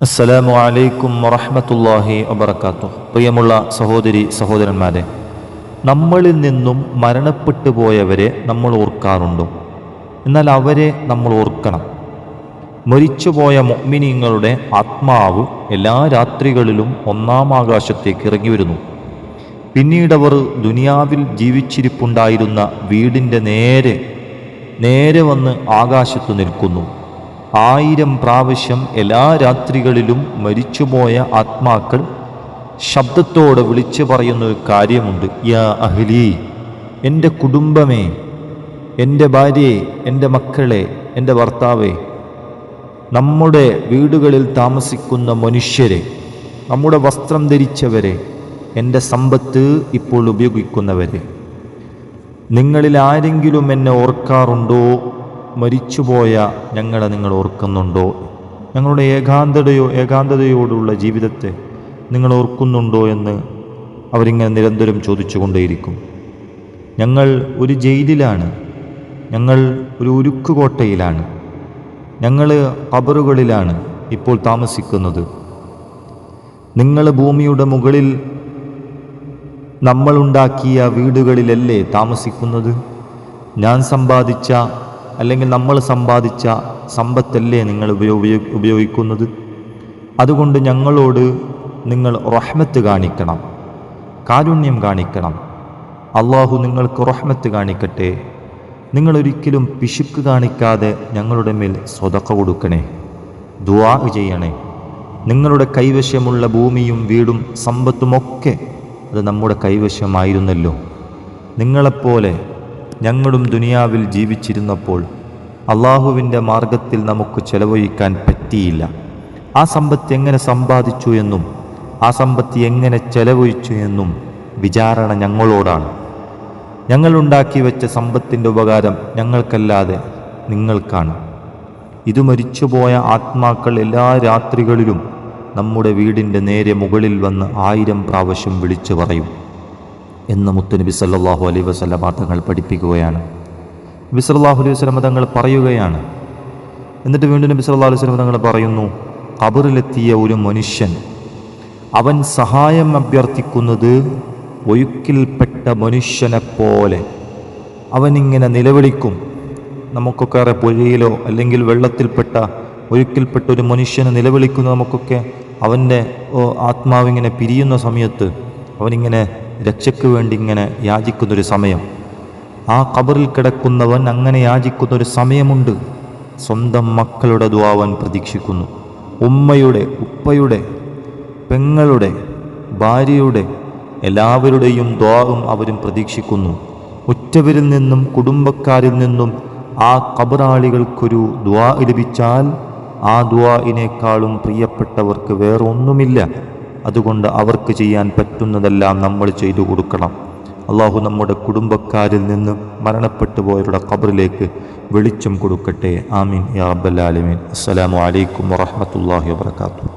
അസ്സലാമു അലൈക്കും വറഹ്മത്തുള്ളാഹി വബറകാതുഹു. പ്രിയമുള്ള സഹോദരി സഹോദരന്മാരെ, നമ്മളിൽ നിന്നും മരണപ്പെട്ടു പോയവരെ നമ്മൾ ഓർക്കാറുണ്ടോ? എന്നാൽ അവരെ നമ്മൾ ഓർക്കണം. മരിച്ചുപോയ മുഅ്മിനീങ്ങളുടെ ആത്മാവ് എല്ലാ രാത്രികളിലും ഒന്നാം ആകാശത്തേക്ക് ഇറങ്ങി വരുന്നു. പിന്നീടവർ ദുനിയാവിൽ ജീവിച്ചിരിപ്പുണ്ടായിരുന്ന വീടിൻ്റെ നേരെ വന്ന് ആകാശത്ത് നിൽക്കുന്നു. 1000 പ്രാവശ്യം എല്ലാ രാത്രികളിലും മരിച്ചുപോയ ആത്മാക്കൾ ശബ്ദത്തോടെ വിളിച്ചു പറയുന്ന ഒരു കാര്യമുണ്ട്. യാ അഹ്ലി, എൻ്റെ കുടുംബമേ, എൻ്റെ ഭാര്യയെ, എൻ്റെ മക്കളെ, എൻ്റെ ഭർത്താവേ, നമ്മുടെ വീടുകളിൽ താമസിക്കുന്ന മനുഷ്യരെ, നമ്മുടെ വസ്ത്രം ധരിച്ചവരെ, എൻ്റെ സമ്പത്ത് ഇപ്പോൾ ഉപയോഗിക്കുന്നവരെ, നിങ്ങളിൽ ആരെങ്കിലും എന്നെ ഓർക്കാറുണ്ടോ? മരിച്ചുപോയ ഞങ്ങളെ നിങ്ങൾ ഓർക്കുന്നുണ്ടോ? ഞങ്ങളുടെ ഏകാന്തതയോടുള്ള ജീവിതത്തെ നിങ്ങൾ ഓർക്കുന്നുണ്ടോ എന്ന് അവരിങ്ങനെ നിരന്തരം ചോദിച്ചുകൊണ്ടേയിരിക്കും. ഞങ്ങൾ ഒരു ജയിലിലാണ്, ഞങ്ങൾ ഒരു ഉരുക്കുകോട്ടയിലാണ്, ഞങ്ങൾ ഖബറുകളിലാണ് ഇപ്പോൾ താമസിക്കുന്നത്. നിങ്ങൾ ഭൂമിയുടെ മുകളിൽ നമ്മളുണ്ടാക്കിയ വീടുകളിലല്ലേ താമസിക്കുന്നത്? ഞാൻ സമ്പാദിച്ച അല്ലെങ്കിൽ നമ്മൾ സമ്പാദിച്ച സമ്പത്തല്ലേ നിങ്ങൾ ഉപയോഗിക്കുന്നത്? അതുകൊണ്ട് ഞങ്ങളോട് നിങ്ങൾ റഹ്മത്ത് കാണിക്കണം, കാരുണ്യം കാണിക്കണം. അള്ളാഹു നിങ്ങൾക്ക് റഹ്മത്ത് കാണിക്കട്ടെ. നിങ്ങളൊരിക്കലും പിശുക്ക് കാണിക്കാതെ ഞങ്ങളുടെ മേൽ സ്വതക്ക കൊടുക്കണേ, ദുആ ചെയ്യണേ. നിങ്ങളുടെ കൈവശമുള്ള ഭൂമിയും വീടും സമ്പത്തുമൊക്കെ അത് നമ്മുടെ കൈവശമായിരുന്നല്ലോ. നിങ്ങളെപ്പോലെ ഞങ്ങളും ദുനിയാവിൽ ജീവിച്ചിരുന്നപ്പോൾ അള്ളാഹുവിൻ്റെ മാർഗത്തിൽ നമുക്ക് ചെലവഴിക്കാൻ പറ്റിയില്ല. ആ സമ്പത്ത് എങ്ങനെ സമ്പാദിച്ചു എന്നും ആ സമ്പത്ത് എങ്ങനെ ചെലവഴിച്ചു എന്നും വിചാരണ ഞങ്ങളോടാണ്. ഞങ്ങളുണ്ടാക്കി വെച്ച സമ്പത്തിൻ്റെ ഉപകാരം ഞങ്ങൾക്കല്ലാതെ നിങ്ങൾക്കാണ്. ഇത് മരിച്ചുപോയ ആത്മാക്കൾ എല്ലാ രാത്രികളിലും നമ്മുടെ വീടിൻ്റെ നേരെ മുകളിൽ വന്ന് 1000 പ്രാവശ്യം വിളിച്ചു പറയും എന്ന് മുത്തുനബി സല്ലല്ലാഹു അലൈഹി വസല്ലമ തങ്ങൾ പഠിപ്പിക്കുകയാണ്. നബി സല്ലല്ലാഹു അലൈഹി വസല്ലമ തങ്ങൾ പറയുകയാണ്. എന്നിട്ട് വീണ്ടും നബി സല്ലല്ലാഹു അലൈഹി വസല്ലമ തങ്ങൾ പറയുന്നു, ഖബറിലെത്തിയ ഒരു മനുഷ്യൻ അവൻ സഹായം അഭ്യർത്ഥിക്കുന്നത് ഒഴുക്കിൽപ്പെട്ട മനുഷ്യനെപ്പോലെ അവനിങ്ങനെ നിലവിളിക്കും. നമുക്കൊക്കെ പുഴയിലോ അല്ലെങ്കിൽ ഒഴുക്കിൽപ്പെട്ട ഒരു മനുഷ്യനെ നിലവിളിക്കുന്ന നമുക്കൊക്കെ അവൻ്റെ ആത്മാവിങ്ങനെ പിരിയുന്ന സമയത്ത് അവനിങ്ങനെ രക്ഷയ്ക്ക് വേണ്ടി ഇങ്ങനെ യാചിക്കുന്നൊരു സമയം, ആ ഖബറിൽ കിടക്കുന്നവൻ അങ്ങനെ യാചിക്കുന്നൊരു സമയമുണ്ട്. സ്വന്തം മക്കളുടെ ദുആ അവൻ പ്രതീക്ഷിക്കുന്നു. ഉമ്മയുടെ, ഉപ്പയുടെ, പെങ്ങളുടെ, ഭാര്യയുടെ, എല്ലാവരുടെയും ദുആവും അവരും പ്രതീക്ഷിക്കുന്നു. ഉറ്റവരിൽ നിന്നും കുടുംബക്കാരിൽ നിന്നും ആ ഖബറാളികൾക്കൊരു ദുആ ലഭിച്ചാൽ ആ ദുആഇനേക്കാളും പ്രിയപ്പെട്ടവർക്ക് വേറെ ഒന്നുമില്ല. അതുകൊണ്ട് അവർക്ക് ചെയ്യാൻ പറ്റുന്നതെല്ലാം നമ്മൾ ചെയ്തു കൊടുക്കണം. അള്ളാഹു നമ്മുടെ കുടുംബക്കാരിൽ നിന്ന് മരണപ്പെട്ടു പോയവരുടെ ഖബറിലേക്ക് വെളിച്ചം കൊടുക്കട്ടെ. ആമീൻ യാ റബ്ബൽ ആലമീൻ. അസ്സലാമു അലൈക്കും വറഹ്മത്തുള്ളാഹി വബറകാതുഹു.